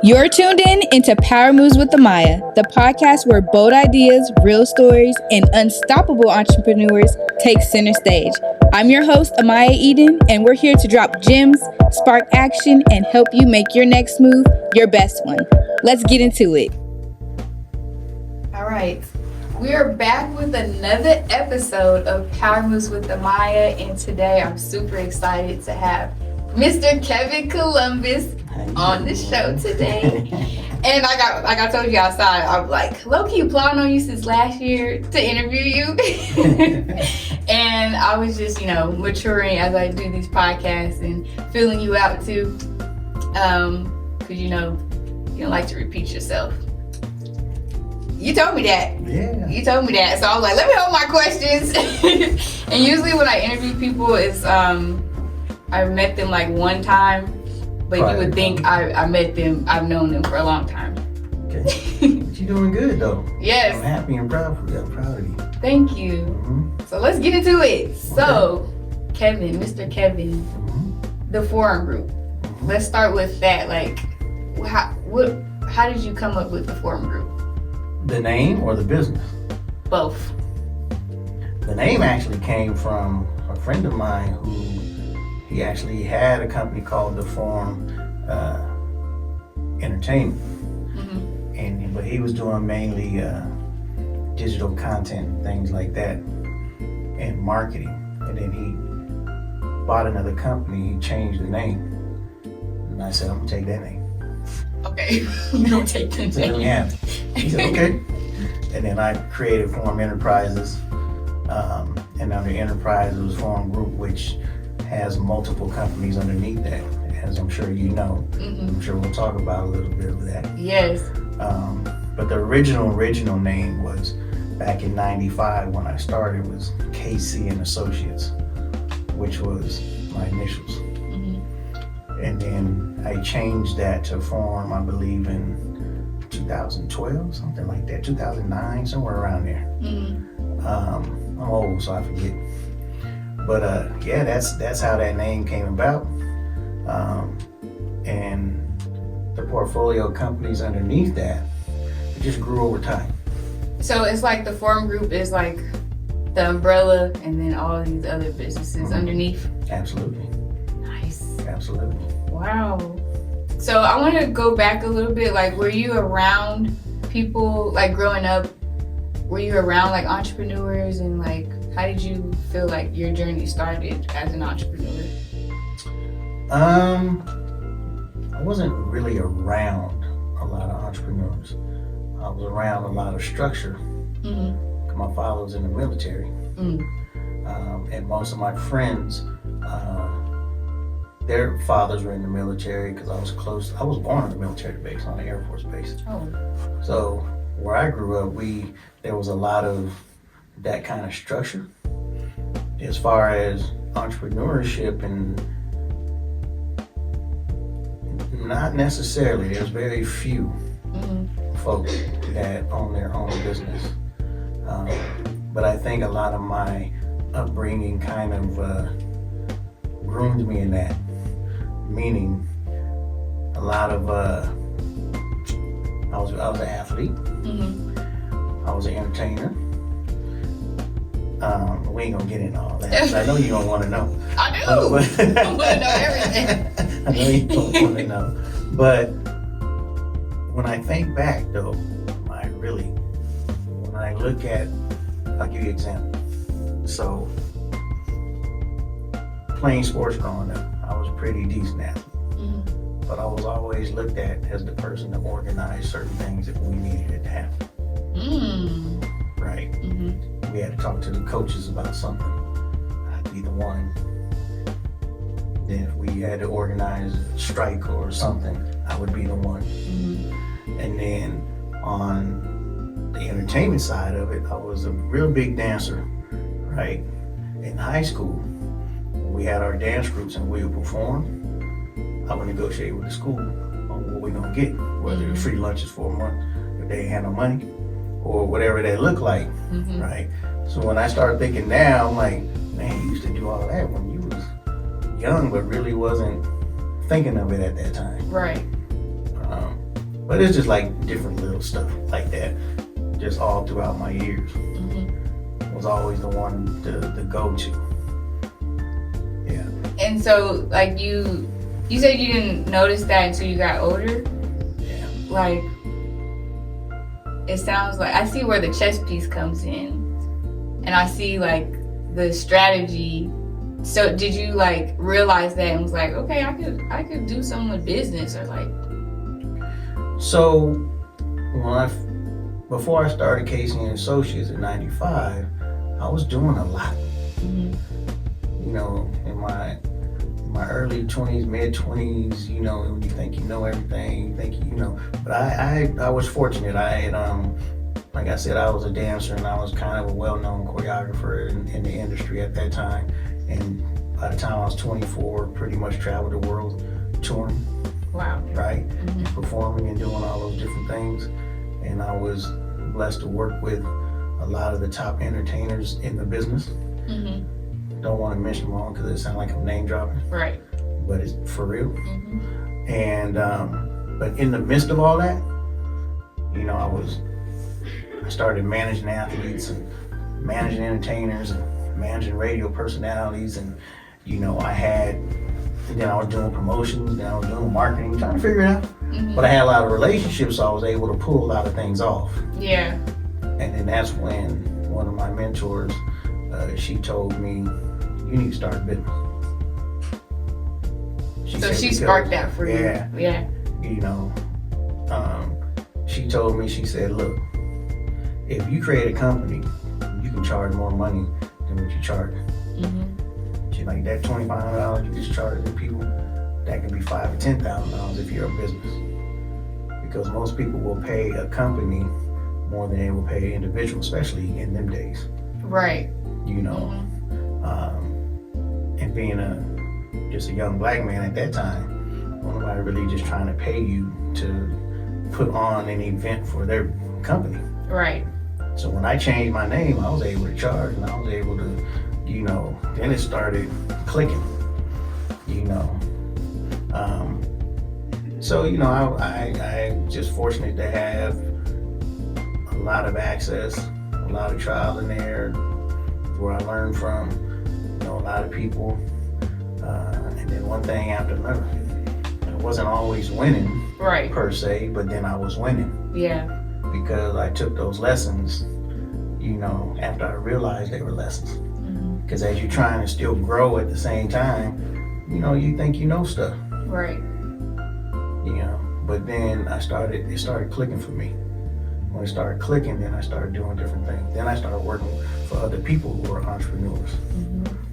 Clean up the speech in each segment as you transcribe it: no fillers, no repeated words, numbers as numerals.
You're tuned into Power Moves with Amaya, the podcast where bold ideas, real stories, and unstoppable entrepreneurs take center stage. I'm your host, Amaya Eden, and we're here to drop gems, spark action, and help you make your next move your best one. Let's get into it. All right. We are back with another episode of Power Moves with Amaya, and today I'm super excited to have Mr. Kevin Columbus on the show today. And like I told you outside, I'm like low-key plotting on you since last year to interview you. And I was just, maturing as I do these podcasts and feeling you out too. Because you don't like to repeat yourself. You told me that. Yeah. You told me that. So I was like, let me hold my questions. And usually when I interview people, it's I've met them like one time, but you would think I met them, I've known them for a long time. Okay. But you're doing good though. Yes. I'm happy and proud for you. I'm proud of you. Thank you. Mm-hmm. So let's get into it. So, Kevin, Mr. Kevin, the Forum Group. Mm-hmm. Let's start with that. Like, how did you come up with the Forum Group? The name or the business? Both. The name actually came from a friend of mine who he actually had a company called The Forum Entertainment. Mm-hmm. But he was doing mainly digital content and things like that and marketing. And then he bought another company, he changed the name. And I said, I'm gonna take that name. Okay, you don't take the name. So yeah. He said, okay. And then I created Forum Enterprises. And under Enterprise, it was Forum Group, which has multiple companies underneath that, as I'm sure you know. Mm-hmm. I'm sure we'll talk about a little bit of that. Yes. But the original name was, back in '95 when I started, was KC and Associates, which was my initials. Mm-hmm. And then I changed that to Forum, I believe, in 2012, something like that, 2009, somewhere around there. Mm-hmm. I'm old, so I forget. But yeah, that's how that name came about. And the portfolio companies underneath that, it just grew over time. So it's like the Forum Group is like the umbrella and then all these other businesses underneath? Absolutely. Nice. Absolutely. Wow. So I want to go back a little bit. Like, were you around people, like growing up, were you around like entrepreneurs, and like how did you feel like your journey started as an entrepreneur? I wasn't really around a lot of entrepreneurs. I was around a lot of structure. Mm-hmm. My father was in the military. Mm-hmm. And most of my friends, their fathers were in the military because I was close. I was born on a military base, on an Air Force base. Oh. So where I grew up, there was a lot of that kind of structure. As far as entrepreneurship, and not necessarily. There's very few folks that own their own business. But I think a lot of my upbringing kind of groomed me in that. Meaning, a lot of I was an athlete. Mm-hmm. I was an entertainer. We ain't gonna get into all that. I know you don't want to know. I do. I want to know everything. I know you don't want to know. But when I think back, though, when I look at, I'll give you an example. So, playing sports growing up, I was a pretty decent athlete. Mm-hmm. But I was always looked at as the person that organized certain things if we needed it to happen. Right? Mm-hmm. We had to talk to the coaches about something. I'd be the one. Then if we had to organize a strike or something, I would be the one. Mm-hmm. And then on the entertainment side of it, I was a real big dancer, right? In high school, we had our dance groups and we would perform. I would negotiate with the school on what we're gonna get, whether it's free lunches for a month, if they ain't had no money, or whatever that looked like, right? So when I started thinking now, I'm like, man, you used to do all that when you was young, but really wasn't thinking of it at that time. Right. But it's just like different little stuff like that, just all throughout my years. Was always the one to go to. Yeah. And so, like, you said you didn't notice that until you got older. Yeah. Like, it sounds like I see where the chess piece comes in, and I see like the strategy. So, did you like realize that and was like, okay, I could do something with business or like? So, before I started Casey and Associates in '95, I was doing a lot. You know, in my early 20s, mid 20s, you know, when you think you know everything, you think you know. But I was fortunate. I had, like I said, I was a dancer and I was kind of a well-known choreographer in the industry at that time. And by the time I was 24, pretty much traveled the world touring. Wow. Right? Performing and doing all those different things. And I was blessed to work with a lot of the top entertainers in the business. Don't want to mention them all because it sounds like I'm name dropping. Right. But it's for real. And but in the midst of all that, you know, I started managing athletes and managing entertainers and managing radio personalities, and you know, then I was doing promotions, then I was doing marketing, trying to figure it out. But I had a lot of relationships, so I was able to pull a lot of things off. Yeah. And then that's when one of my mentors, she told me, you need to start a business. She sparked that for you. Yeah. You know, she told me, she said, look, if you create a company, you can charge more money than what you charge. She's like, that $2,500 you just charge the people, that could be $5,000 or $10,000 if you're a business. Because most people will pay a company more than they will pay an individual, especially in them days. Right. You know, and being just a young black man at that time, nobody really just trying to pay you to put on an event for their company. Right. So when I changed my name, I was able to charge, and I was able to, you know, then it started clicking, you know. So, you know, I just fortunate to have a lot of access, a lot of trial and error, where I learned from, you know, a lot of people, and then one thing after another. I wasn't always winning, right, per se, but then I was winning. Yeah. Because I took those lessons, you know, after I realized they were lessons. Because as you're trying to still grow at the same time, you know, you think you know stuff. Right. You know, but then it started clicking for me. When it started clicking, then I started doing different things. Then I started working for other people who were entrepreneurs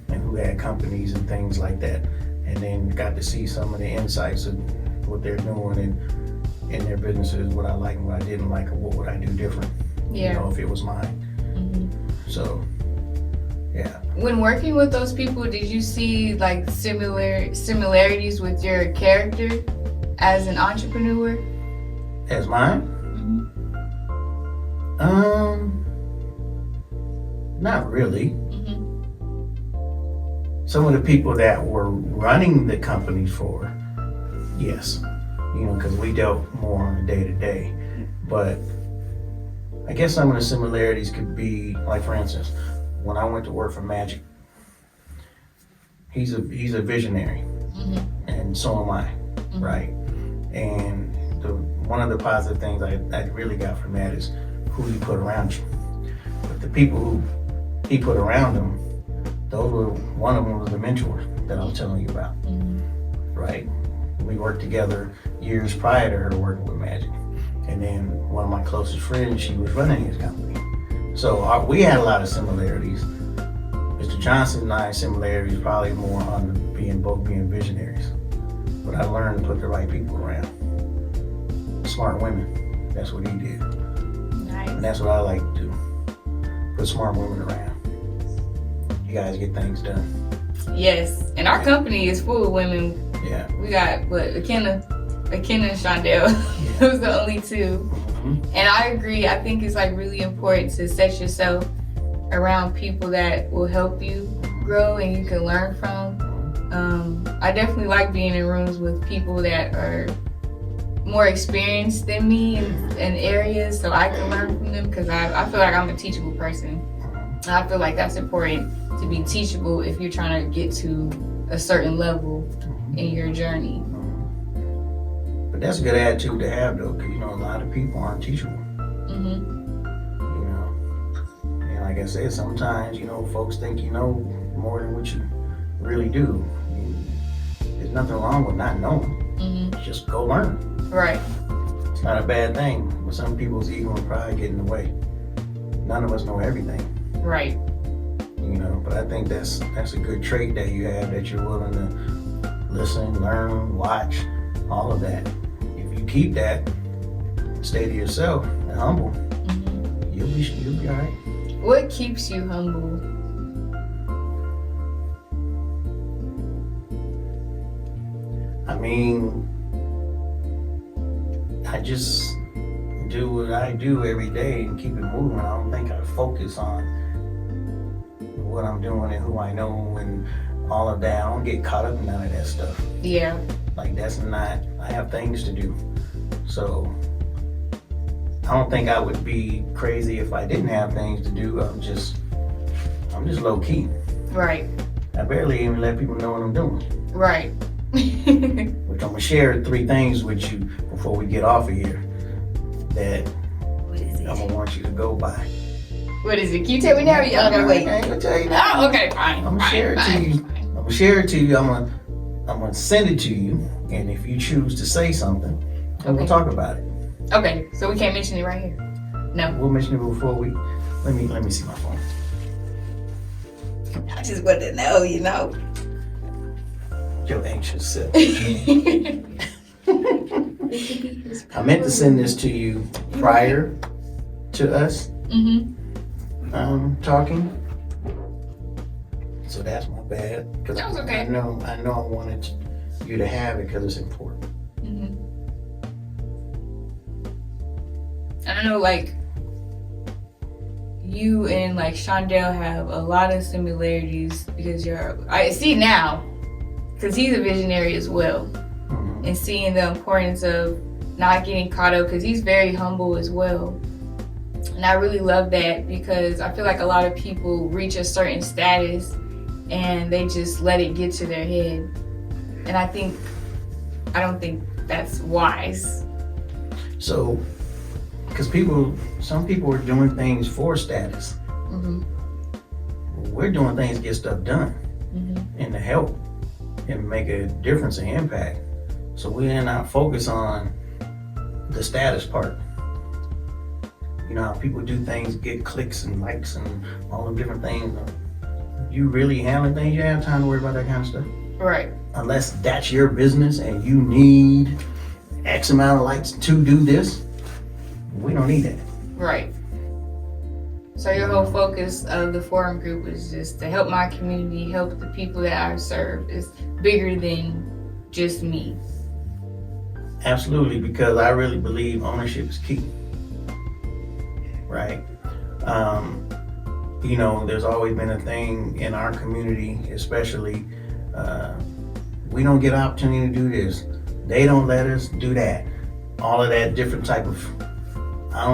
and who had companies and things like that. And then got to see some of the insights of what they're doing in their businesses, what I like and what I didn't like, or what would I do different, you know, if it was mine. So, yeah. When working with those people, did you see like similarities with your character as an entrepreneur? As mine? Not really. Some of the people that were running the companies for, yes, you know, because we dealt more on a day-to-day. But I guess some of the similarities could be, like, for instance, when I went to work for Magic, he's a visionary, and so am I, right? And one of the positive things I really got from that is who you put around you. But the people who he put around him, one of them was the mentor that I was telling you about, right? We worked together years prior to her working with Magic. And then one of my closest friends, she was running his company. So we had a lot of similarities. Mr. Johnson and I's similarities probably more on both being visionaries. But I learned to put the right people around. Smart women, that's what he did. Nice. And that's what I like to do, put smart women around. You guys get things done. Yes, and our company is full of women. Yeah. We got, Akenna and Shondell. Those are the only two. And I agree, I think it's like really important to set yourself around people that will help you grow and you can learn from. I definitely like being in rooms with people that are more experienced than me in areas, so I can learn from them, because I feel like I'm a teachable person. I feel like that's important, to be teachable if you're trying to get to a certain level in your journey. But that's a good attitude to have, though, because, a lot of people aren't teachable. And like I said, sometimes, folks think you know more than what you really do. There's nothing wrong with not knowing. Just go learn. Right. It's not a bad thing, but some people's ego and pride get in the way. None of us know everything. Right. But I think that's a good trait that you have, that you're willing to listen, learn, watch, all of that. If you keep that, stay to yourself and humble, you'll be all right. What keeps you humble? I mean, I just do what I do every day and keep it moving. I don't think I focus on what I'm doing and who I know and all of that. I don't get caught up in none of that stuff. Yeah. Like, that's not, I have things to do. So I don't think I would be crazy if I didn't have things to do. I'm just low key. Right. I barely even let people know what I'm doing. Right. Which I'm gonna share 3 things with you before we get off of here that I'm gonna want you to go by. What is it? Can you tell me now? Y'all gotta wait. I ain't gonna tell you now. Oh, okay, fine. I'm gonna share it to you. I'm gonna share it to you. I'm gonna send it to you, and if you choose to say something, then we'll talk about it. Okay, so we can't mention it right here. No. We'll mention it before we. Let me see my phone. I just wanted to know, Your anxious self. I meant to send this to you prior to us talking. So that's my bad. Because That was okay. I know I wanted you to have it because it's important. I don't know, like, you and like Shondell have a lot of similarities, because I see now, because he's a visionary as well, and seeing the importance of not getting caught up, because he's very humble as well. And I really love that, because I feel like a lot of people reach a certain status and they just let it get to their head. And I don't think that's wise. So, because some people are doing things for status. We're doing things to get stuff done and to help and make a difference and impact. So we're not focused on the status part. How people do things, get clicks and likes and all the different things. You really handling things, you don't have time to worry about that kind of stuff. Right. Unless that's your business and you need X amount of likes to do this, we don't need that. Right. So your whole focus of the forum group is just to help my community, help the people that I serve. It's bigger than just me. Absolutely, because I really believe ownership is key. Right? There's always been a thing in our community, especially, we don't get an opportunity to do this. They don't let us do that. All of that different type of, I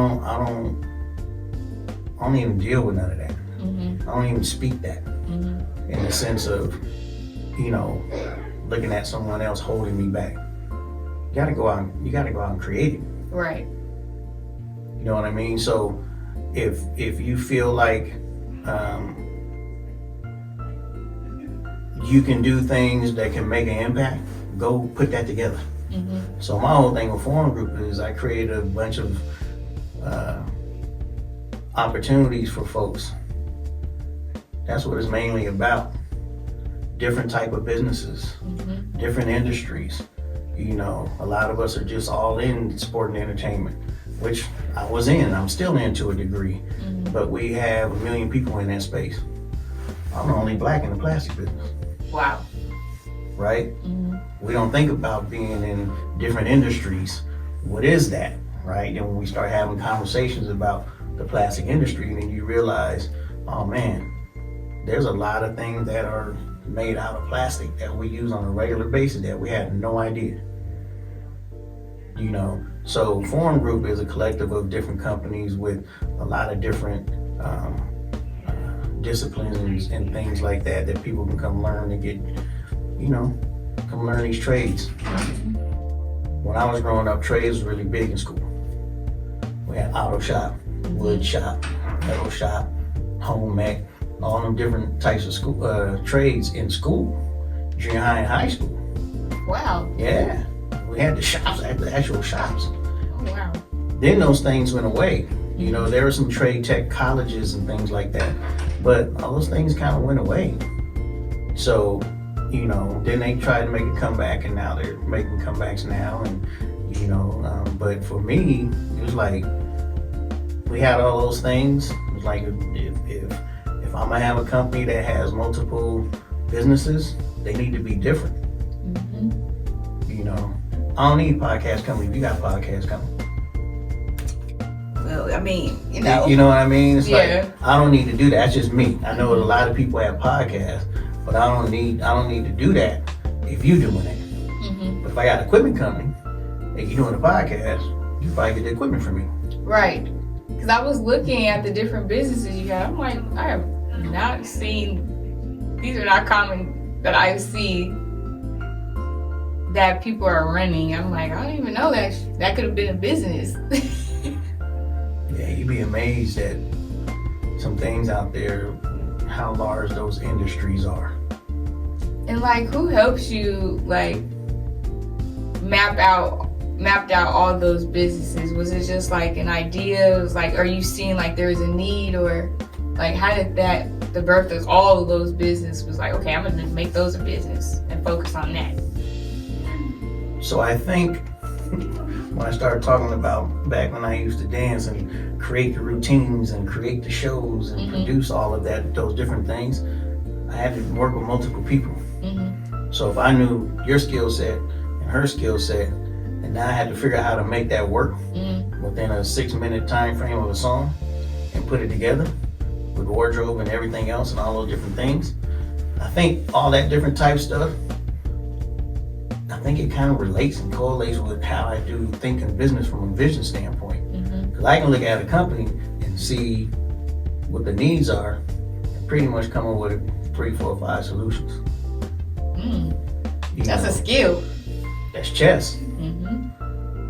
don't even deal with none of that. I don't even speak that in the sense of, looking at someone else holding me back. You gotta go out and create it. Right. You know what I mean? So if you feel like you can do things that can make an impact, go put that together. So my whole thing with Forum Group is I created a bunch of opportunities for folks. That's what it's mainly about. Different type of businesses, different industries. A lot of us are just all in sport and entertainment, which I was in. I'm still in to a degree, but we have 1 million people in that space. I'm the only black in the plastic business. Wow. Right? We don't think about being in different industries. What is that? Right? And when we start having conversations about the plastic industry, then you realize, oh man, there's a lot of things that are made out of plastic that we use on a regular basis that we had no idea. You know, so Forum Group is a collective of different companies with a lot of different disciplines and things like that people can come learn and get, you know, come learn these trades. When I was growing up, trades was really big in school. We had auto shop, wood shop, metal shop, home ec, all them different types of school trades in school, junior high and high school. Wow. Yeah, we had the shops, the actual shops. Oh, wow. Then those things went away. You know, there were some trade tech colleges and things like that, but all those things kind of went away. So, you know, then they tried to make a comeback, and now they're making comebacks now. And, you know, but for me, it was like, we had all those things. It was like, if I'm gonna have a company that has multiple businesses, they need to be different. You know, I don't need a podcast company if you got a podcast company. Well, I mean, you know. You know what I mean? It's Yeah. like, I don't need to do that. That's just me. I know a lot of people have podcasts, but I don't need to do that if you doing it. But if I got an equipment company and you doing a podcast, you probably get the equipment from me. Right. Because I was looking at the different businesses you have. I'm like, I have not seen, these are not common that I see that people are running. I'm like, I don't even know that could have been a business. Yeah, you'd be amazed at some things out there, how large those industries are. And like, who helps you like mapped out all those businesses? Was it just like an idea? It was like, are you seeing like there was a need, or like how did the birth of all of those businesses was like, okay, I'm gonna make those a business and focus on that? So I think when I started talking about back when I used to dance and create the routines and create the shows and produce all of that, those different things, I had to work with multiple people. So if I knew your skill set and her skill set, and now I had to figure out how to make that work within a 6-minute time frame of a song and put it together with wardrobe and everything else and all those different things. I think all that different type stuff, I think it kind of relates and correlates with how I do think in business from a vision standpoint. Because I can look at a company and see what the needs are and pretty much come up with 3, 4, 5 solutions. That's a skill. That's chess.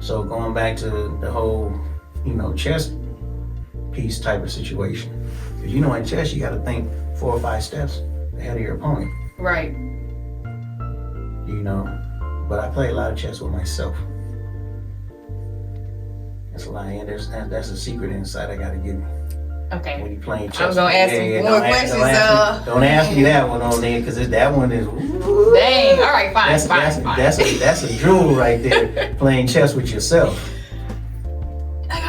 So going back to the whole, you know, chess piece type of situation. Because you know in chess you got to think 4 or 5 steps ahead of your opponent. Right. You know. But I play a lot of chess with myself. That's a lie. That's a secret insight I gotta give you. Okay. When you playing chess. I was gonna ask you more questions. Don't ask me that one on there, because that one is. Dang. All right. Fine. That's a jewel right there. Playing chess with yourself.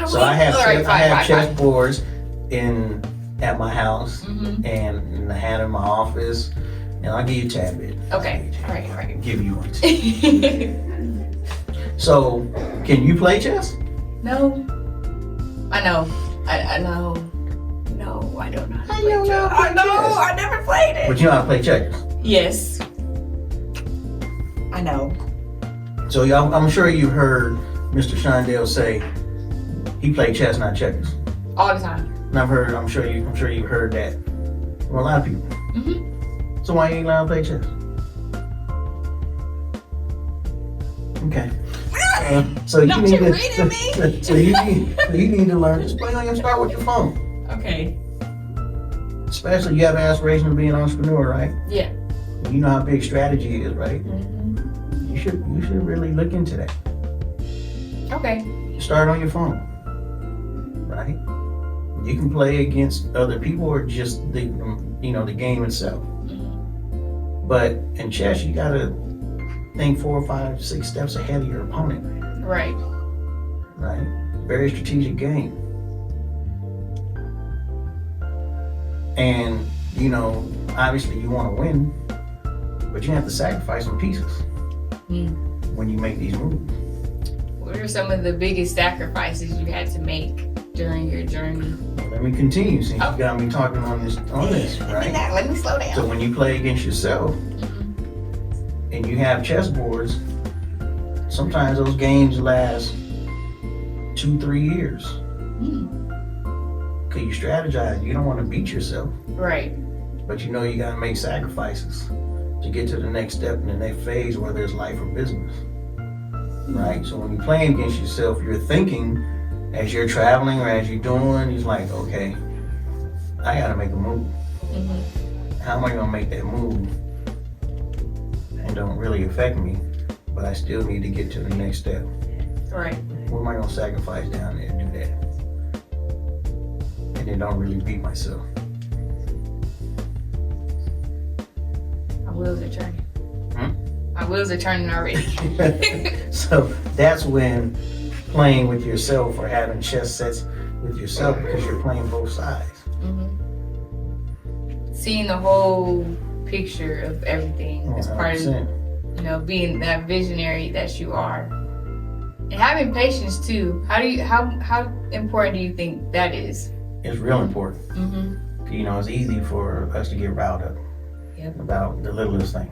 So I have chess boards at my house and I had in my office. And I'll give you a tad bit. Okay. All right. Give you one. So, can you play chess? No. I know. I know. No, I don't know. I know. I never played it. But you know how to play checkers? Yes. I know. So I'm sure you've heard Mr. Shondell say he played chess, not checkers. All the time. And I'm sure you've heard that from a lot of people. So why you ain't allowed to play chess? Okay. So you need to. So you need to learn. Just play on start with your phone. Okay. Especially you have an aspiration of being an entrepreneur, right? Yeah. You know how big strategy is, right? You should really look into that. Okay. Start on your phone, right? You can play against other people or just the game itself. But in chess, you gotta think 4, 5, 6 steps ahead of your opponent. Right. Right? Very strategic game. And, obviously you want to win, but you have to sacrifice some pieces when you make these moves. What are some of the biggest sacrifices you had to make during your journey? Well, let me continue since you got me talking on this, right? Let me slow down. So when you play against yourself and you have chess boards, sometimes those games last 2-3 years. Cause you strategize. You don't want to beat yourself. Right. But you know you gotta make sacrifices to get to the next step in the next phase, whether it's life or business. Right? So when you're playing against yourself, you're thinking as you're traveling or as you're doing, you're like, okay, I gotta make a move. How am I gonna make that move? And don't really affect me, but I still need to get to the next step. Right. What am I gonna sacrifice down there to do that? And then don't really beat myself. My wheels are turning. My wheels are turning already. So that's when playing with yourself or having chess sets with yourself, because you're playing both sides. Seeing the whole picture of everything is part of, 100%. being that visionary that you are. And having patience too. How important do you think that is? It's real important. It's easy for us to get riled up about the littlest thing.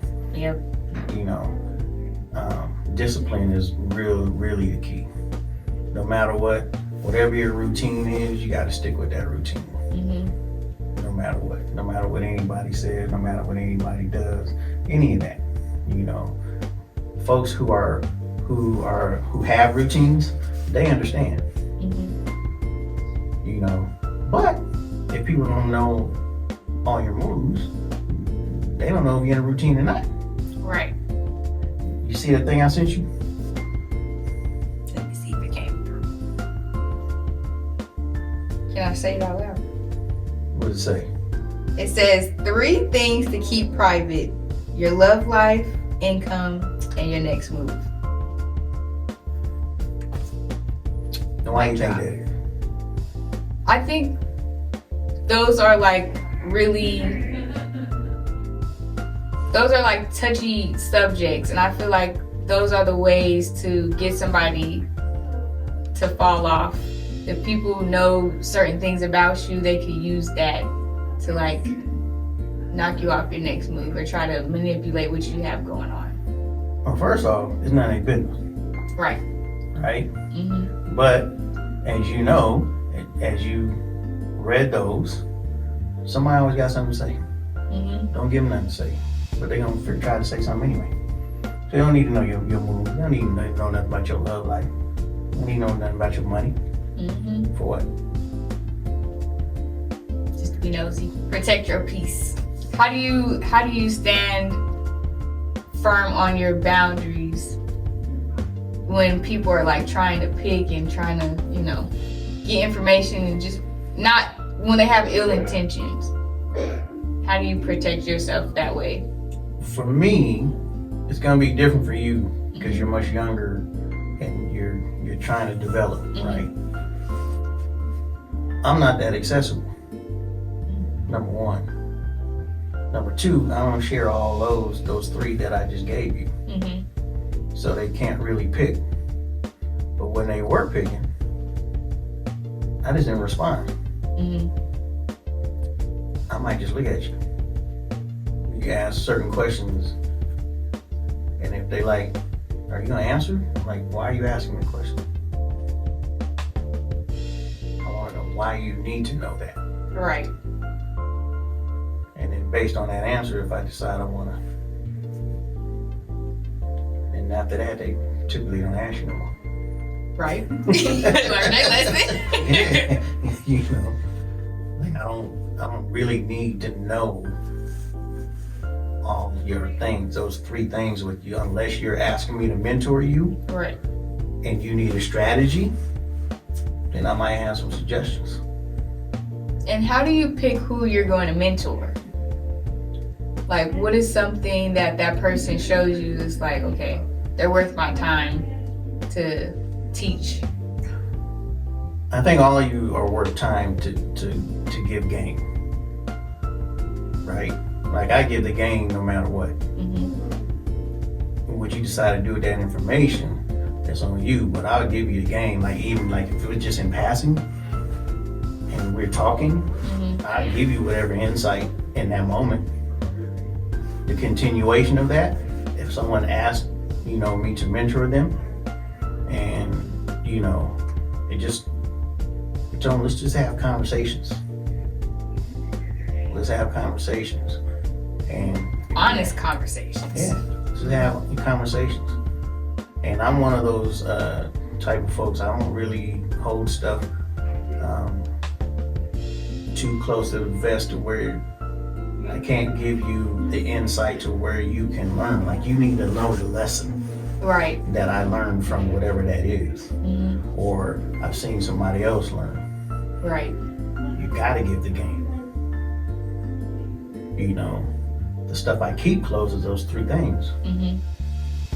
Discipline is really the key. No matter whatever your routine is, you got to stick with that routine. No matter what anybody says, no matter what anybody does, any of that. Folks who have routines, they understand. But if people don't know all your moves, they don't know if you're in a routine or not. Right. You see that thing I sent you? Let me see if it came through. Can I say it out loud? What does it say? It says 3 things to keep private: your love life, income, and your next move. Now, why do you think that is? I think those are like touchy subjects, and I feel like those are the ways to get somebody to fall off. If people know certain things about you, they could use that to knock you off your next move or try to manipulate what you have going on. Well, first off, it's none of their business. Right. But as you know, as you read those, somebody always got something to say. Don't give them nothing to say, but they're gonna try to say something anyway. So you don't need to know your move. You don't need to know nothing about your love life. You don't need to know nothing about your money. For what? Just to be nosy. Protect your peace. How do you stand firm on your boundaries when people are trying to pick and trying to get information, and just not when they have ill intentions? How do you protect yourself that way? For me, it's gonna be different for you because you're much younger and you're trying to develop, right? I'm not that accessible. Number 1. Number 2, I don't share all those 3 that I just gave you. So they can't really pick. But when they were picking, I just didn't respond. I might just look at you. You ask certain questions, and if they are you gonna answer? I'm like, why are you asking me a question? I want to know why you need to know that. Right. And then based on that answer, if I decide I want to, and after that, they typically don't ask you no more. Right. Learn that lesson. I don't really need to know all your things, those 3 things with you, unless you're asking me to mentor you. Right. And you need a strategy, then I might have some suggestions. And how do you pick who you're going to mentor? What is something that person shows you that's okay, they're worth my time to teach? I think all of you are worth time to give game, right? I give the game no matter what. What you decide to do with that information, that's on you, but I'll give you the game. Even if it was just in passing and we're talking, I'll give you whatever insight in that moment. The continuation of that, if someone asked me to mentor them, you know, let's just have conversations. Let's have conversations. And honest conversations. Yeah, just have conversations. And I'm one of those type of folks. I don't really hold stuff too close to the vest to where I can't give you the insight to where you can learn. Like, you need to know the lesson that I learned from whatever that is. Or I've seen somebody else learn. You gotta give the game. You know, the stuff I keep close is those three things.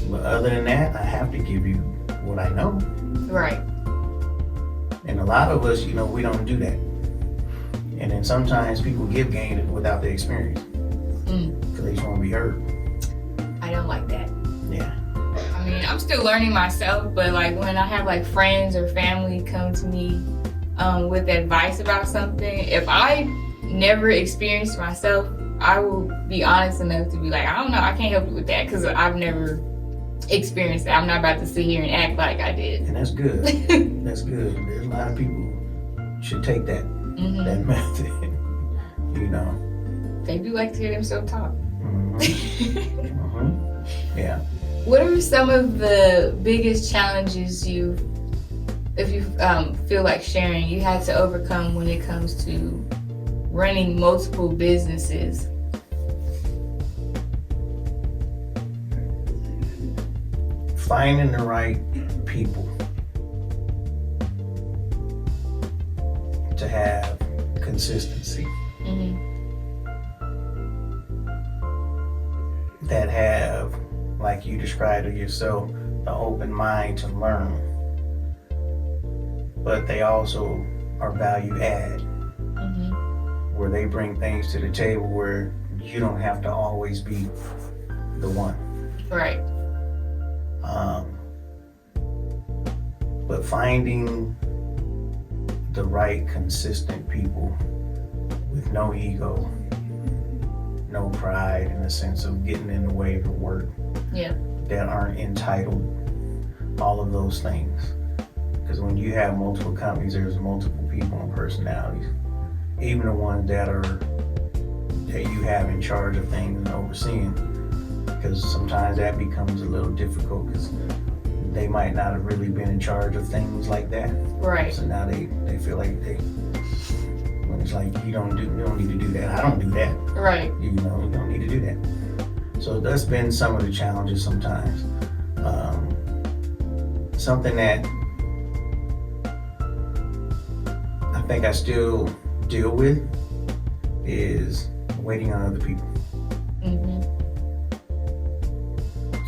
But other than that, I have to give you what I know. And a lot of us, you know, we don't do that. And then sometimes people give game without the experience. Because they just want to be heard. I don't like that. Yeah. I mean, I'm still learning myself, but like when I have like friends or family come to me with advice about something, if I never experienced myself, I will be honest enough to be like, I don't know, I can't help you with that because I've never experienced that. I'm not about to sit here and act like I did. And that's good. That's good. There's a lot of people who should take that method. You know. They do like to hear themselves talk. Yeah. What are some of the biggest challenges if you feel like sharing, you had to overcome when it comes to running multiple businesses? Finding the right people to have consistency. That have, like you described it yourself, the open mind to learn. But they also are value add. Where they bring things to the table where you don't have to always be the one. But finding the right consistent people with no ego, no pride in the sense of getting in the way of the work, that aren't entitled, all of those things. Because when you have multiple companies, there's multiple people and personalities. Even the ones that you have in charge of things and overseeing, because sometimes that becomes a little difficult because they might not have really been in charge of things like that. So now they feel like when it's like you don't need to do that. I don't do that. You know, you don't need to do that. So that's been some of the challenges sometimes. Something that I think I still deal with is waiting on other people.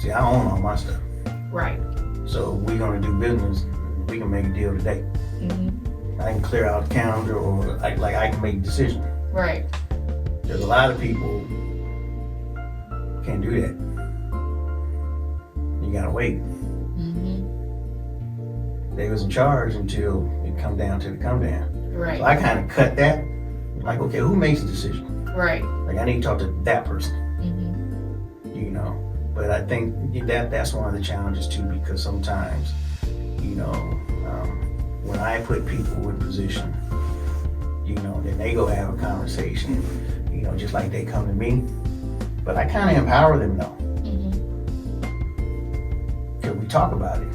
See, I own all my stuff. So if we're gonna do business, we can make a deal today. I can clear out the calendar, or I can make a decision. There's a lot of people can't do that. You gotta wait. They was in charge until it come down to the come down. So I kind of cut that. Like, okay, who makes the decision? Like, I need to talk to that person. You know, but I think that's one of the challenges too, because sometimes, you know, when I put people in position, you know, then they go have a conversation, you know, just like they come to me. But I kind of empower them though. Because we talk about it.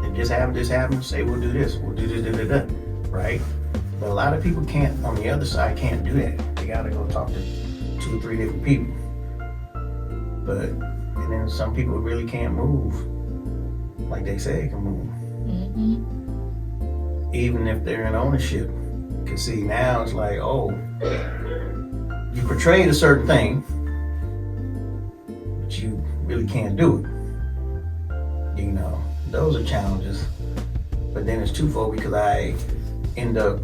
If this happens, say we'll do this, we'll do this, right? But a lot of people can't, on the other side, can't do that. They gotta go talk to 2 or 3 different people. And then some people really can't move like they say they can move. Even if they're in ownership. Cause see, now it's like, oh, you portrayed a certain thing, but you really can't do it. You know, those are challenges. But then it's twofold because I end up,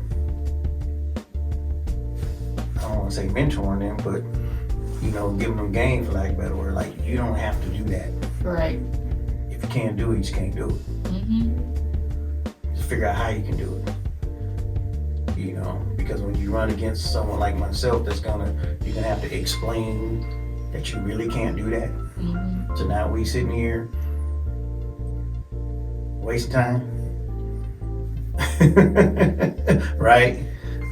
I don't want to say mentoring them, but you know, giving them game, for lack of a better word. Like, you don't have to do that. If you can't do it, you just can't do it. Just figure out how you can do it. You know, because when you run against someone like myself, you're gonna have to explain that you really can't do that. So now we sitting here wasting time. Right?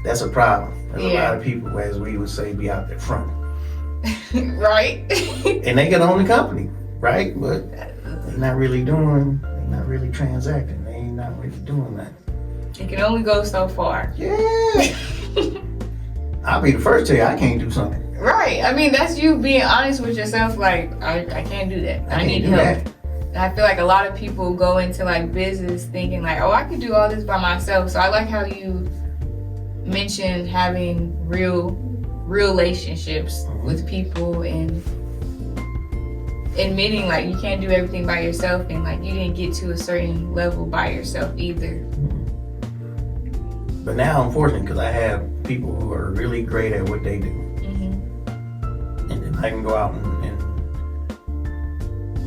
That's a problem. There's a Yeah. lot of people, as we would say, be out there front. Right? And they can own the company, right? But they're not really transacting. They ain't not really doing that. It can only go so far. Yeah. I'll be the first to tell you I can't do something. Right. I mean, that's you being honest with yourself. Like, I can't do that. I need help. That. And I feel like a lot of people go into like business thinking like, oh, I could do all this by myself. So I like how you mentioned having real relationships with people and admitting like you can't do everything by yourself, and like you didn't get to a certain level by yourself either. But now, unfortunately, because I have people who are really great at what they do, and then I can go out and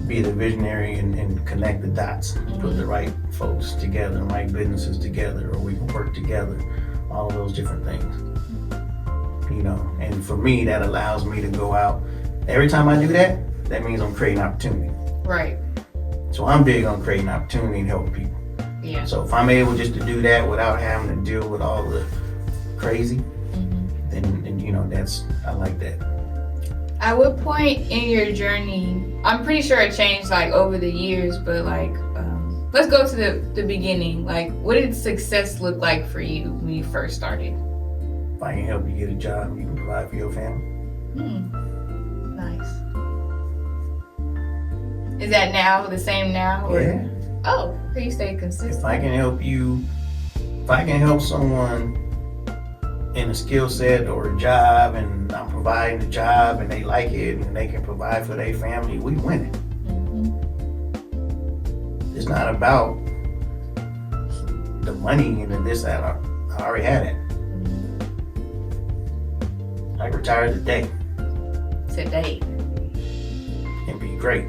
be the visionary and connect the dots, put the right folks together, the right businesses together, or we can work together, all of those different things. You know, and for me, that allows me to go out. Every time I do that, that means I'm creating opportunity. Right. So I'm big on creating opportunity and helping people. Yeah. So if I'm able just to do that without having to deal with all the crazy, then you know, I like that. At what point in your journey, I'm pretty sure it changed like over the years, but like, let's go to the beginning. Like, what did success look like for you when you first started? If I can help you get a job, you can provide for your family. Nice. Is that now the same now? Or? Yeah. Oh, so you stay consistent. If I can help someone in a skill set or a job, and I'm providing the job and they like it and they can provide for their family, we win it. It's not about the money and this, that. I already had it. I can retire today and be great.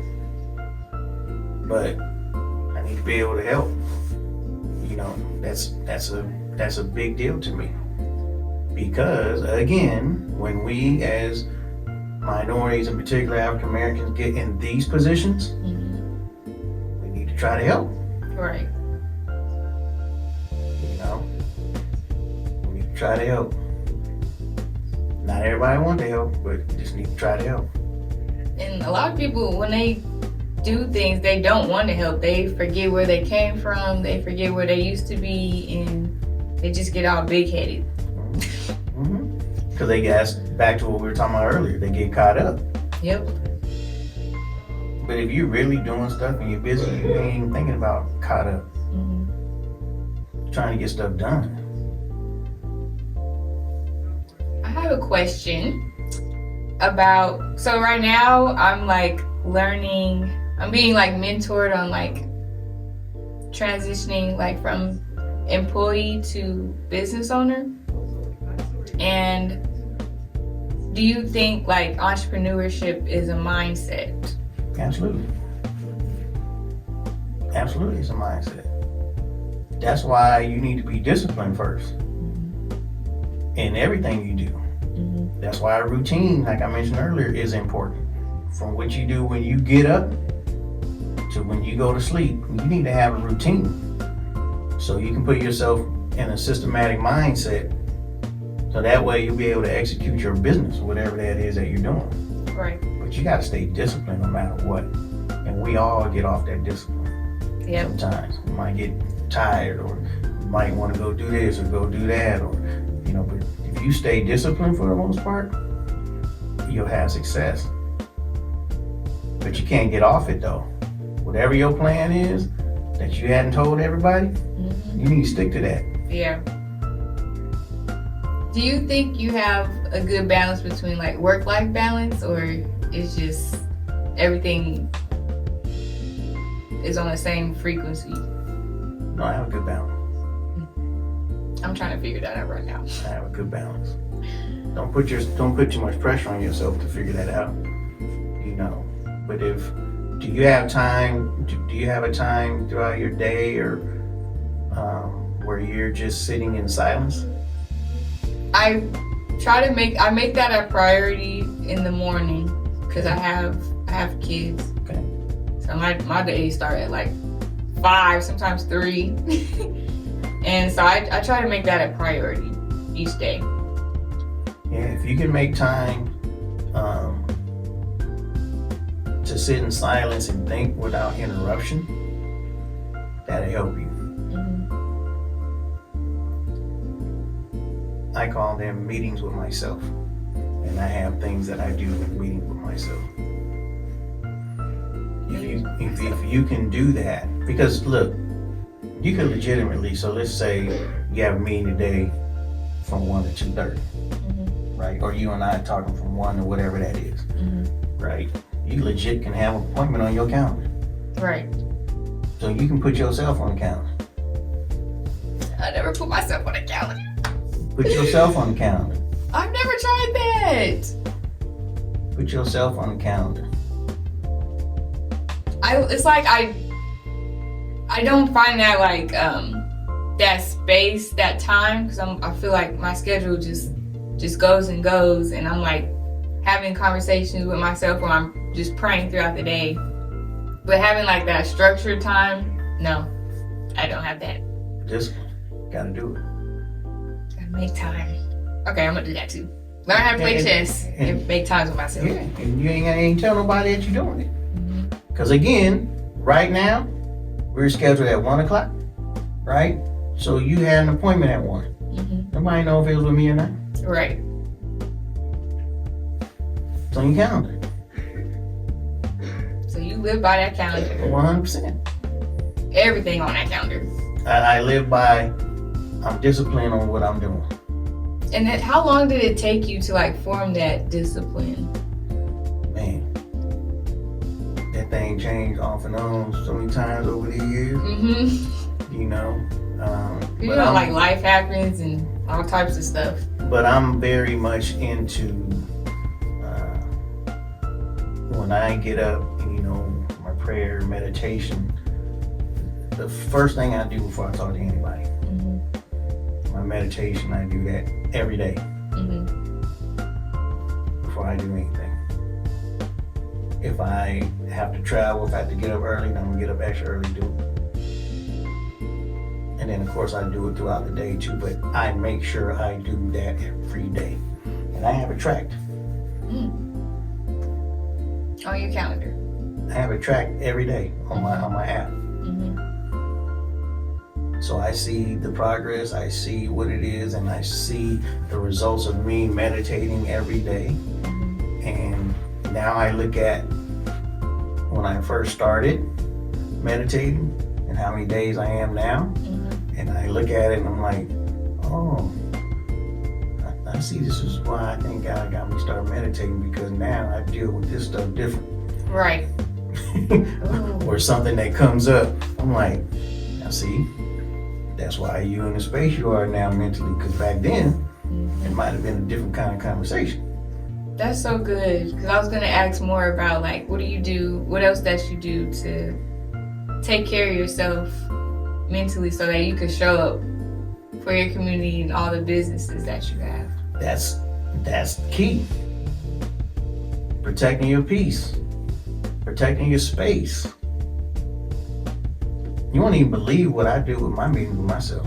But I need to be able to help. You know, that's a big deal to me. Because again, when we as minorities, in particular African Americans, get in these positions, we need to try to help. Right. You know, we need to try to help. Not everybody wants to help, but just need to try to help. And a lot of people, when they do things, they don't want to help. They forget where they came from. They forget where they used to be, and they just get all big-headed. Because they get back to what we were talking about earlier. They get caught up. Yep. But if you're really doing stuff and you're busy, you ain't even thinking about caught up. Trying to get stuff done. I have a question about, so right now I'm like learning, I'm being like mentored on like transitioning like from employee to business owner. And do you think like entrepreneurship is a mindset? Absolutely. Absolutely, it's a mindset. That's why you need to be disciplined first in everything you do. That's why a routine, like I mentioned earlier, is important. From what you do when you get up to when you go to sleep, you need to have a routine. So you can put yourself in a systematic mindset, so that way you'll be able to execute your business, whatever that is that you're doing. Right. But you got to stay disciplined no matter what. And we all get off that discipline. Yep. Sometimes we might get tired, or you might want to go do this or go do that, or you know, but if you stay disciplined for the most part, you'll have success. But you can't get off it though. Whatever your plan is that you hadn't told everybody, you need to stick to that. Yeah. Do you think you have a good balance between like work-life balance, or it's just everything is on the same frequency? No, I have a good balance. I'm trying to figure that out right now. I have a good balance. Don't put too much pressure on yourself to figure that out. You know, but do you have time? Do you have a time throughout your day, or where you're just sitting in silence? I make that a priority in the morning because I have kids. Okay. So my days start at like 5, sometimes 3. And so I try to make that a priority each day. Yeah, if you can make time to sit in silence and think without interruption, that'll help you. I call them meetings with myself. And I have things that I do in meetings with myself. If you can do that, because look, you could legitimately, so let's say you have a meeting today from 1 to 2:30, right? Or you and I talking from 1 to whatever that is, right? You legit can have an appointment on your calendar. Right. So you can put yourself on the calendar. I never put myself on a calendar. Put yourself on the calendar. I've never tried that. Put yourself on the calendar. It's like I don't find that like that space, that time, because I feel like my schedule just goes and goes, and I'm like having conversations with myself or I'm just praying throughout the day. But having like that structured time, no, I don't have that. Just gotta do it. Gotta make time. Okay, I'm gonna do that too. Learn how to play chess and make times with myself. Yeah, and you ain't tell nobody that you're doing it. Because again, right now, we're scheduled at 1 o'clock, right? So you had an appointment at 1. Nobody know if it was with me or not. Right. It's on your calendar. So you live by that calendar. 100%. Everything on that calendar. I live by, I'm disciplined on what I'm doing. And then how long did it take you to like form that discipline? Man, that thing changed off and on so many times over the years. You know. You know, like life happens and all types of stuff. But I'm very much into when I get up and, you know, my prayer, meditation, the first thing I do before I talk to anybody, my meditation, I do that every day before I do anything. If I have to travel, if I have to get up early, then I'm gonna get up extra early, do it. And then of course I do it throughout the day too, but I make sure I do that every day. And I have it tracked. On your calendar. I have it tracked every day on my app. So I see the progress, I see what it is, and I see the results of me meditating every day. And now I look at when I first started meditating and how many days I am now. And I look at it and I'm like, oh, I see this is why I think God got me start meditating, because now I deal with this stuff different. Right. Or something that comes up. I'm like, now see, that's why you in the space you are now mentally, because back then it might have been a different kind of conversation. That's so good, because I was going to ask more about like, what do you do, what else that you do to take care of yourself mentally so that you can show up for your community and all the businesses that you have. That's key. Protecting your peace, protecting your space. You won't even believe what I do with my meetings with myself.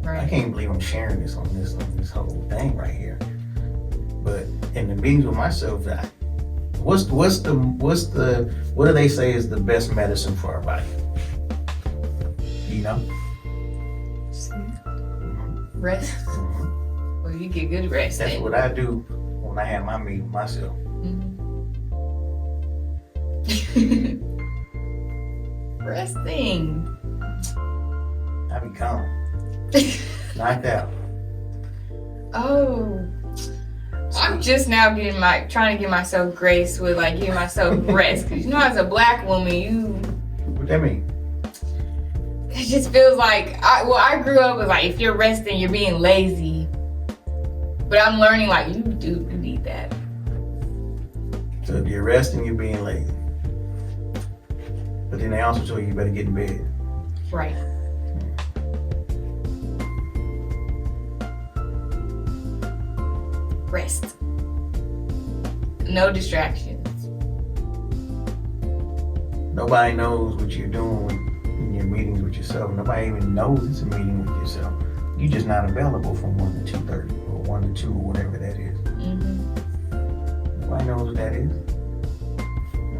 Right. I can't believe I'm sharing this on this whole thing right here. But in the meetings with myself, what do they say is the best medicine for our body? You know? Rest. Well, you get good rest. That's what I do when I have my meeting with myself. Resting. I be calm. Knocked out. Oh. I'm just now trying to give myself grace with like giving myself rest. Cause you know, as a black woman, What that mean? It just feels like, I grew up with like, if you're resting, you're being lazy. But I'm learning like, you need that. So if you're resting, you're being lazy. But then they also tell you better get in bed. Right. Rest. No distractions. Nobody knows what you're doing in your meetings with yourself. yourself. Nobody even knows it's a meeting with yourself. You're just not available from 1 to 2:30 or 1 to 2 or whatever that is. Nobody knows what that is.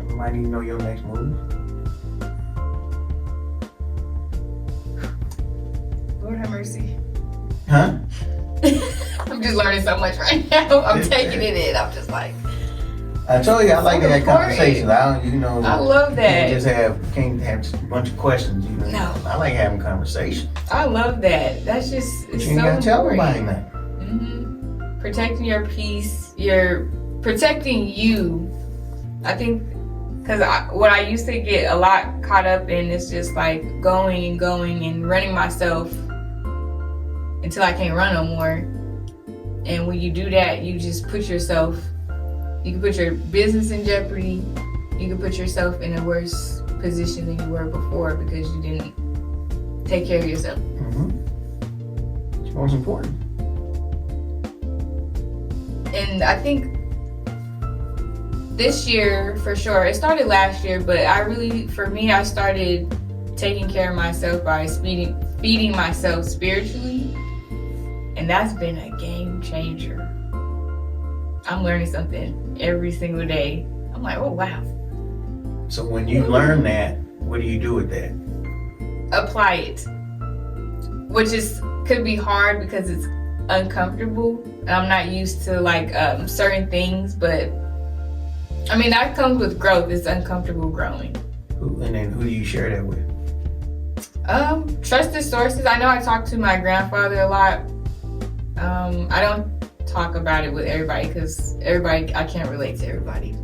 Nobody even know your next move. Lord have mercy. Huh? I'm just learning so much right now. I'm taking it in. I'm just like, I told you I like to have conversations. I love that. Can't have a bunch of questions. No. I like having conversations. I love that. That's just But it's you ain't so gotta tell important. nobody nothing. Protecting your peace. You're protecting you. I think because what I used to get a lot caught up in is just like going and running myself until I can't run no more. And when you do that, you just put yourself. You can put your business in jeopardy. You can put yourself in a worse position than you were before because you didn't take care of yourself. It's most important. And I think this year, for sure, it started last year, but I started taking care of myself by feeding myself spiritually. And that's been a game changer. I'm learning something every single day. I'm like, oh, wow. So when you learn that, what do you do with that? Apply it. Which could be hard because it's uncomfortable. And I'm not used to certain things, but I mean, that comes with growth. It's uncomfortable growing. And then who do you share that with? Trusted sources. I know I talk to my grandfather a lot. I don't talk about it with everybody because I can't relate to everybody.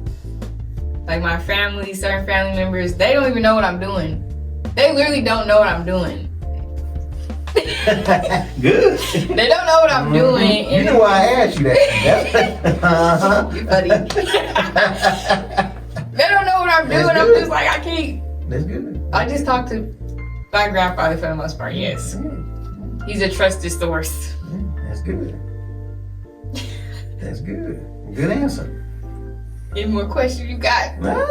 Like my family, certain family members, they don't even know what I'm doing. They literally don't know what I'm doing. Good. They don't know what I'm doing. You know why I asked you that. You're funny. They don't know what I'm doing. That's I'm good. just like, I can't. That's good. I just talk to my grandfather for the most part, yes. He's a trusted source. That's good. That's good. Good answer. Any more questions you got? No.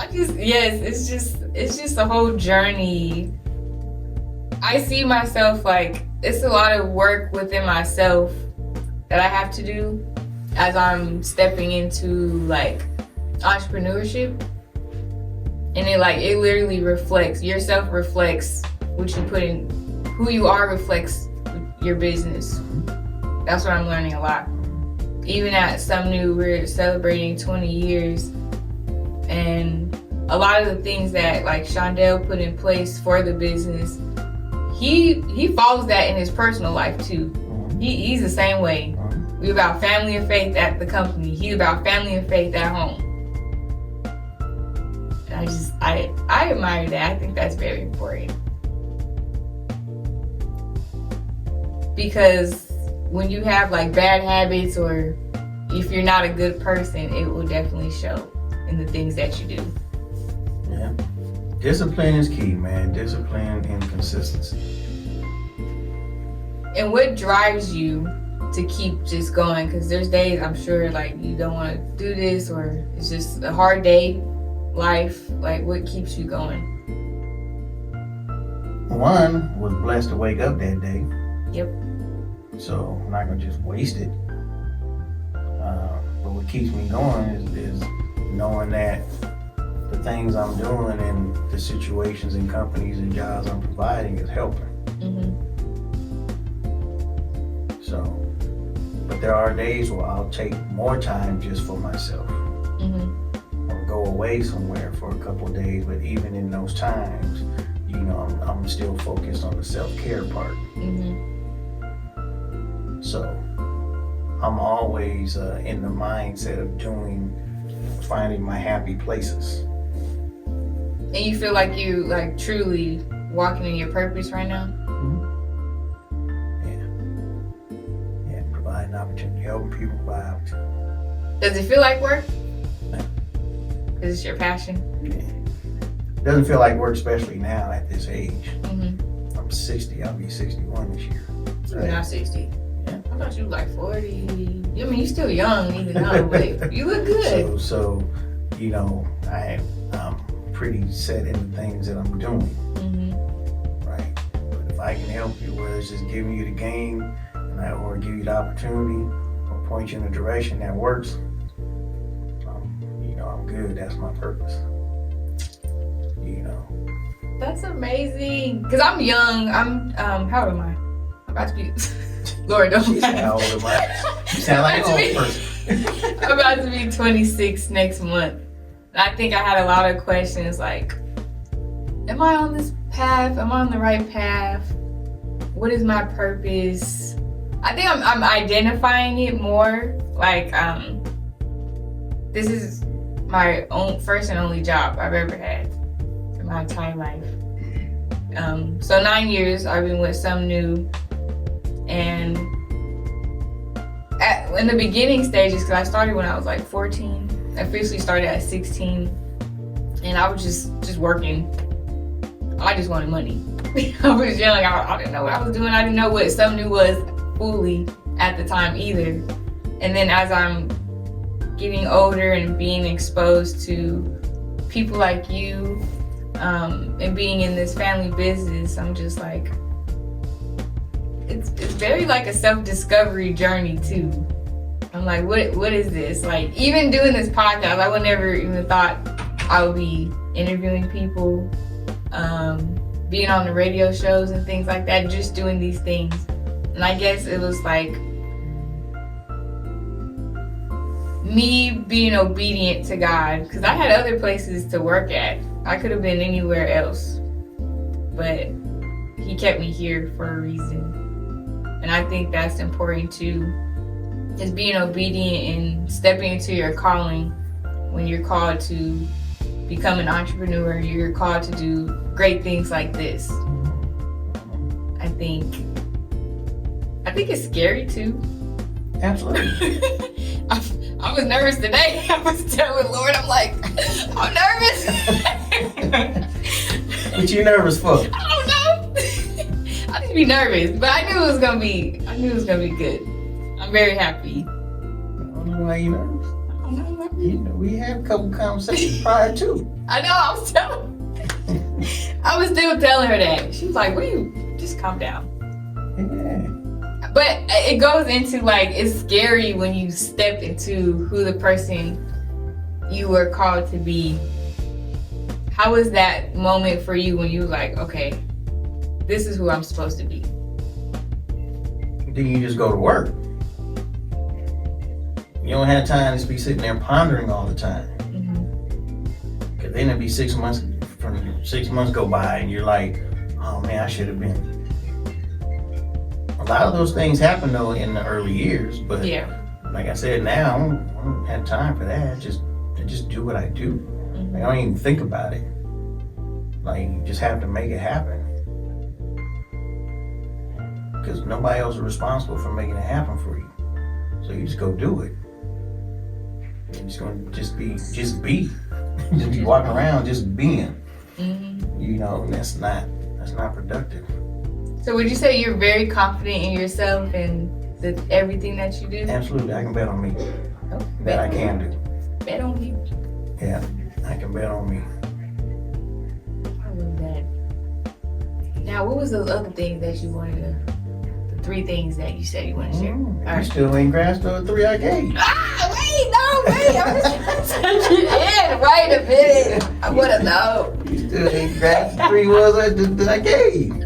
It's just a whole journey. I see myself like it's a lot of work within myself that I have to do as I'm stepping into like entrepreneurship. And it literally reflects, yourself reflects what you put in, who you are reflects your business. That's what I'm learning a lot. Even at Sumnu, we're celebrating 20 years. And a lot of the things that like Shondell put in place for the business, he follows that in his personal life too. He's the same way. We're about family and faith at the company. He's about family and faith at home. And I admire that. I think that's very important. Because when you have like bad habits or if you're not a good person, it will definitely show in the things that you do. Yeah. Discipline is key, man. Discipline and consistency. And what drives you to keep just going? Because there's days I'm sure like you don't want to do this or it's just a hard day, life. Like what keeps you going? One, was blessed to wake up that day. Yep. So I'm not going to just waste it. But what keeps me going is knowing that the things I'm doing and the situations and companies and jobs I'm providing is helping. So, but there are days where I'll take more time just for myself. Or go away somewhere for a couple of days, but even in those times, I'm still focused on the self-care part. So I'm always in the mindset of finding my happy places. And you feel like you like truly walking in your purpose right now? Yeah, providing opportunity, helping people provide opportunity. Does it feel like work? Is it's your passion? Yeah. Doesn't feel like work, especially now at this age. I'm 60, I'll be 61 this year. You're not 60. Yeah. I thought you were like 40. I mean, you're still young even now, but you look good. So you know, I'm pretty set in the things that I'm doing. Right. But if I can help you, whether it's just giving you the game or give you the opportunity or point you in a direction that works, you know, I'm good. That's my purpose. You know. That's amazing. Because I'm young. I'm, how old am I? I'm about to be, Lord, don't She said, how old am I? You sound like an old person. I'm about to be 26 next month. And I think I had a lot of questions like, am I on this path? Am I on the right path? What is my purpose? I think I'm identifying it more. Like, this is my first and only job I've ever had in my entire life. So 9 years I've been with Sumnu, and in the beginning stages, because I started when I was like 14, I officially started at 16, and I was just working. I just wanted money. I was young. I didn't know what I was doing. I didn't know what Sumnu was fully at the time either. And then as I'm getting older and being exposed to people like you, and being in this family business, I'm just like, it's very like a self-discovery journey too. I'm like, what is this? Like, even doing this podcast, I would never even thought I would be interviewing people, being on the radio shows and things like that, just doing these things. And I guess it was like me being obedient to God, because I had other places to work at. I could have been anywhere else, but He kept me here for a reason. And I think that's important too, is being obedient and stepping into your calling. When you're called to become an entrepreneur, you're called to do great things like this. I think it's scary too. Absolutely. I was nervous today. I was telling Lord, I'm like, I'm nervous. What you nervous for? I don't know. I just be nervous, but I knew it was gonna be good. I'm very happy. I don't know why you nervous. I don't know. You know, we had a couple conversations prior to. I know. I was still telling her that. She was like, "Will you just calm down?" Yeah. But it goes into like, it's scary when you step into who the person you were called to be. How was that moment for you when you were like, okay, this is who I'm supposed to be? Then you just go to work. You don't have time to be sitting there pondering all the time. Because then it'd be 6 months, from 6 months go by and you're like, oh man, I should have been. A lot of those things happen though in the early years, but yeah. Like I said, now I don't have time for that. I just do what I do. Like, I don't even think about it. Like, you just have to make it happen. Because nobody else is responsible for making it happen for you. So you just go do it. You're just gonna just be. Just be walking around just being. You know, and that's not productive. So would you say you're very confident in yourself and everything that you do? Absolutely, I can bet on me. Oh, That I can do. Bet on you. Yeah, I can bet on me. I love that. Now, what was those other things that you wanted to? The 3 things that you said you want to share. All You right. still ain't grasped the 3 I gave you. Wait, I'm just trying to touch it in. Wait a minute. I want to know. You still ain't grasped the 3 was that I gave you.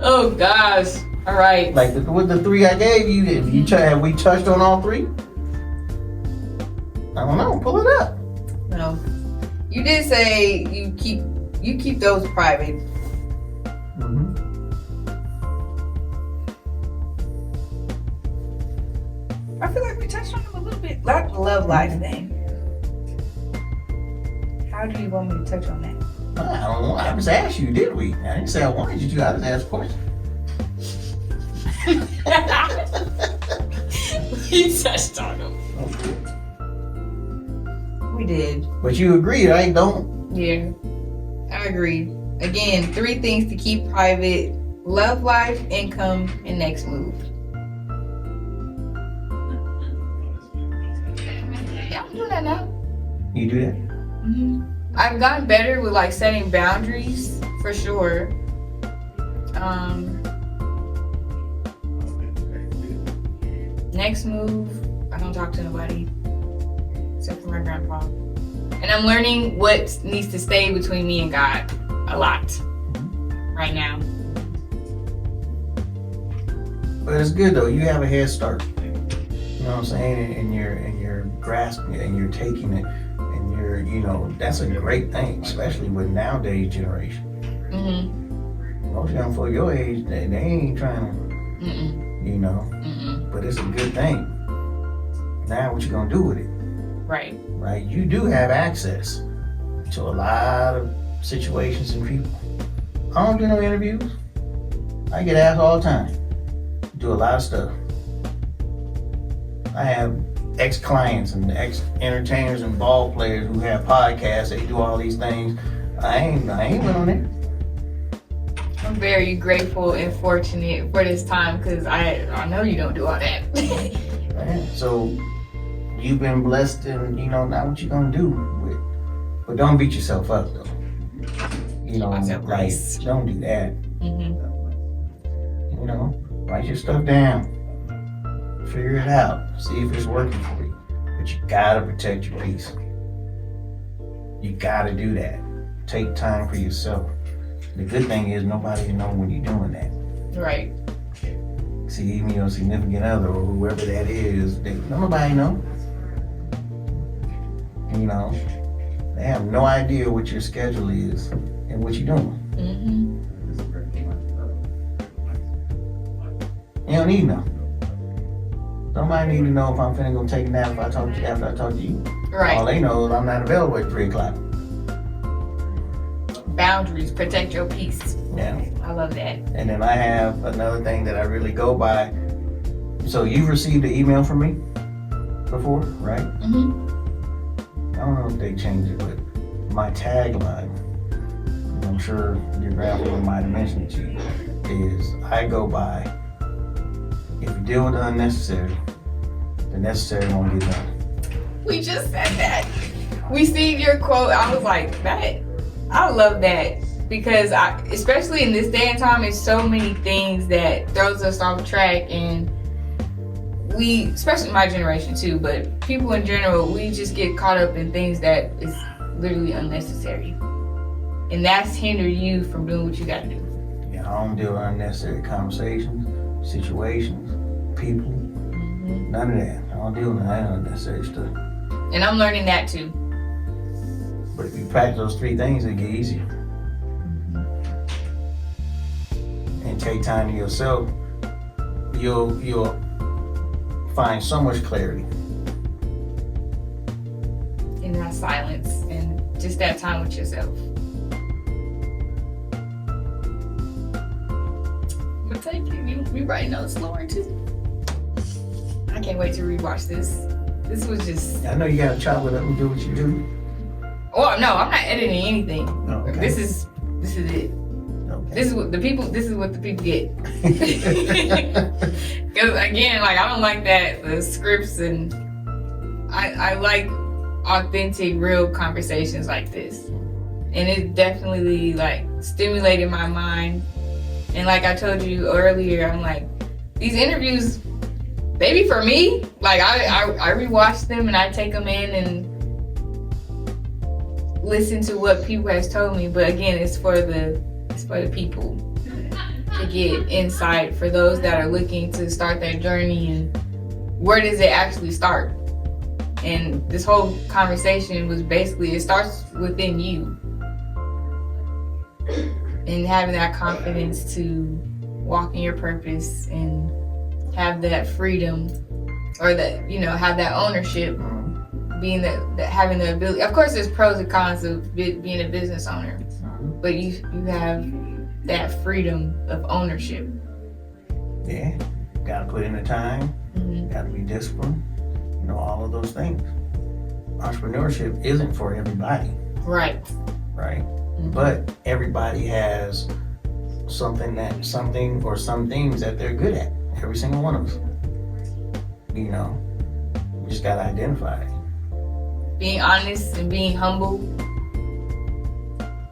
Oh gosh. All right. Like with the 3 I gave you, have we touched on all 3? I don't know. Pull it up. No. You did say you keep those private. I feel like we touched on them a little bit. Like the love life thing. How do you want me to touch on that? I don't know. I just asked you, did we? I didn't say I wanted you to. I just asked a question. We touched on them. Okay. We did. But you agreed, right? Don't. Yeah. I agree. Again, 3 things to keep private: love life, income, and next move. Yeah, I'm doing that now. You do that? Mm-hmm. I've gotten better with like setting boundaries for sure. Next move, I don't talk to nobody except for my grandpa. And I'm learning what needs to stay between me and God a lot right now. But it's good though. You have a head start. You know what I'm saying? And you're grasping it and you're taking it and you're, that's a great thing, especially with nowadays generation. Mm-hmm. Most young folk your age, they ain't trying to, but it's a good thing. Now what you gonna do with it? Right. Right? You do have access to a lot of situations and people. I don't do no interviews. I get asked all the time. Do a lot of stuff. I have ex-clients and ex-entertainers and ball players who have podcasts. They do all these things. I ain't went on there. I'm very grateful and fortunate for this time because I know you don't do all that. Man, so you've been blessed, and now what you gonna do with? But don't beat yourself up though. Don't do that. Mm-hmm. Write your stuff down. Figure it out. See if it's working for you. But you gotta protect your peace. You gotta do that. Take time for yourself. The good thing is nobody will know when you're doing that. Right. See, even your significant other or whoever that is, nobody know. They have no idea what your schedule is and what you're doing. Mm-hmm. You don't need to know. Nobody need to know if I'm finna go take a nap after I talk to you. Right. All they know is I'm not available at 3 o'clock. Boundaries, protect your peace. Yeah. I love that. And then I have another thing that I really go by. So you've received an email from me before, right? Mm-hmm. I don't know if they changed it, but my tagline, and I'm sure your grandfather might have mentioned it to you, is I go by, if you deal with the unnecessary, the necessary won't get done. We just said that. We seen your quote. I was like, I love that because especially in this day and time, it's so many things that throws us off track, and we, especially my generation too, but people in general, we just get caught up in things that is literally unnecessary, and that's hindered you from doing what you got to do. Yeah, I don't deal with unnecessary conversations, situations, people, none of that. I don't deal with that unnecessary stuff. And I'm learning that too. But if you practice those 3 things, it'll get easier. And take time to yourself, you'll find so much clarity. In that silence and just that time with yourself. But thank you. You writing notes slower too. I can't wait to rewatch this. This was just. I know you gotta chop it up and do what you do. Oh no, I'm not editing anything. Okay. This is it. Okay. This is what the people get. Because again, I don't like the scripts, and I like authentic, real conversations like this. And it definitely stimulated my mind. And like I told you earlier, I'm like, these interviews, they be for me. I rewatch them and I take them in and listen to what people has told me. But again, it's for the people to get insight, for those that are looking to start their journey, and where does it actually start. And this whole conversation was basically, it starts within you, and having that confidence to walk in your purpose and have that freedom, or that have that ownership, being that having the ability. Of course, there's pros and cons of being a business owner, but you have that freedom of ownership. Yeah, gotta put in the time, gotta be disciplined, all of those things. Entrepreneurship isn't for everybody. Right. But everybody has some things that they're good at. Every single one of us. We just gotta identify it. being honest and being humble,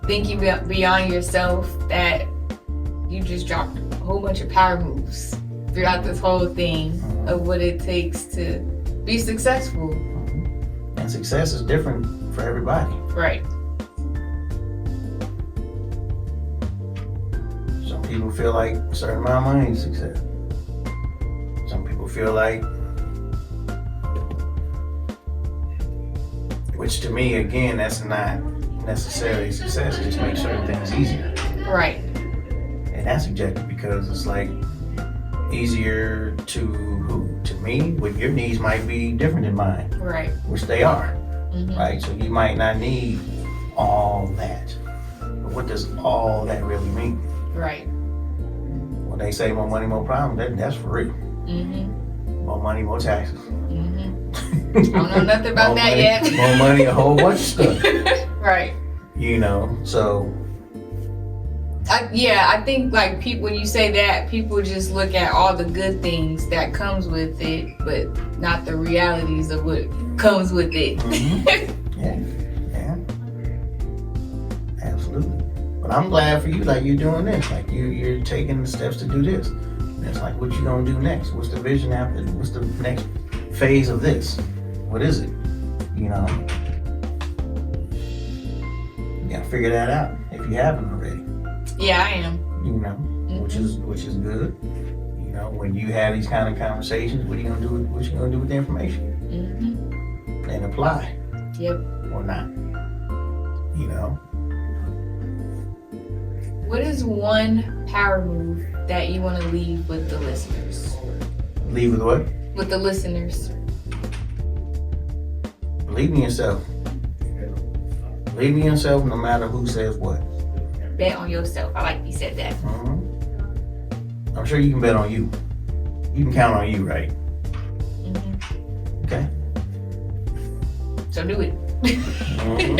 thinking beyond yourself, that you just dropped a whole bunch of power moves throughout this whole thing of what it takes to be successful. And success is different for everybody. Right. Some people feel like a certain amount of money is success. Some people feel like, which to me, again, that's not necessarily success. It just makes certain things easier. Right. And that's subjective because it's like easier to who? To me, with your needs might be different than mine. Right. Which they are. Mm-hmm. Right? So you might not need all that. But what does all that really mean? Right. When they say more money, more problems, that's for real. Mm-hmm. More money, more taxes. Mm-hmm. I don't know nothing about that money, yet. More money, a whole bunch of stuff. Right. You know, so. I think like people, when you say that, people just look at all the good things that comes with it, but not the realities of what comes with it. Mm-hmm. Yeah. Absolutely. But I'm glad for you, like you're doing this, like you're taking the steps to do this. And it's like, what you gonna do next? What's the vision after? What's the next phase of this? What is it? You know, you gotta figure that out if you haven't already. Yeah, I am. You know, Mm-hmm. which is good. You know, when you have these kind of conversations, what are you gonna do? What you gonna do with the information? Mm-hmm. And apply. Yep. Or not. You know. What is one power move that you want to leave with the listeners? Leave with what? With the listeners. Believe in yourself. Believe in yourself no matter who says what. Bet on yourself. I like you said that. Mm-hmm. I'm sure you can bet on you. You can count on you, right? Mm-hmm. Okay. So do it. Mm-hmm.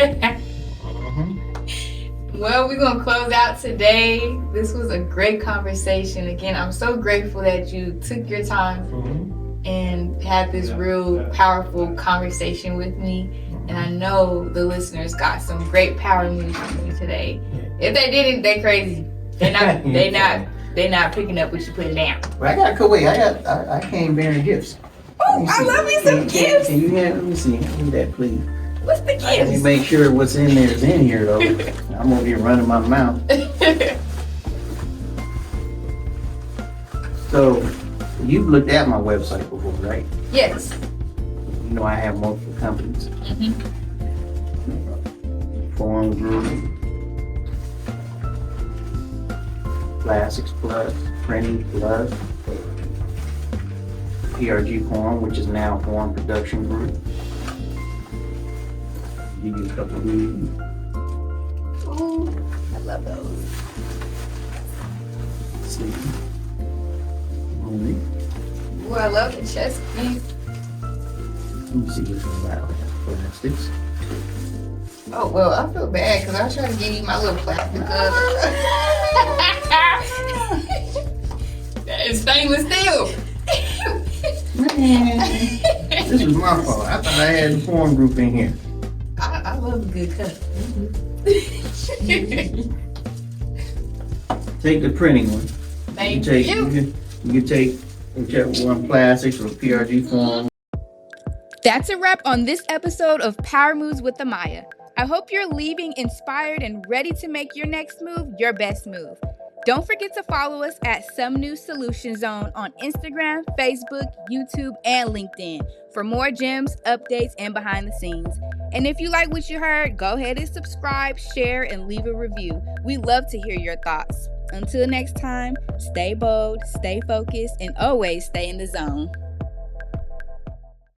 Mm-hmm. Well, we're going to close out today. This was a great conversation. Again, I'm so grateful that you took your time Mm-hmm. and had this real powerful conversation with me. And I know the listeners got some great power moves from you today. If they didn't, they crazy. They're not picking up what you put down. But I got wait. I came bearing gifts. Oh, I love me some gifts. Can you let me see? Hand me that, please. What's the Let me gifts? make sure what's in there is in here, though. I'm over here running my mouth. So, you've looked at my website before, right? Yes. You know I have multiple companies. Mm-hmm. Forum Group, Plastics Plus, Printing Plus, PRG Forum, which is now Forum Production Group. Give you a couple of these. Ooh, I love those. See. Ooh, I love the chest piece. Let me see what's in that. Plastics. Oh, well, I feel bad because I was trying to give you my little plastic cup. That is stainless steel. This is my fault. I thought I had the Forum Group in here. I love a good cup. Take the printing one. Thank you. You can take whichever one, plastics or PRG Forum. That's a wrap on this episode of Power Moves with Amaya. I hope you're leaving inspired and ready to make your next move your best move. Don't forget to follow us at Sumnu Solution Zone on Instagram, Facebook, YouTube, and LinkedIn for more gems, updates, and behind the scenes. And if you like what you heard, go ahead and subscribe, share, and leave a review. We love to hear your thoughts. Until next time, stay bold, stay focused, and always stay in the zone.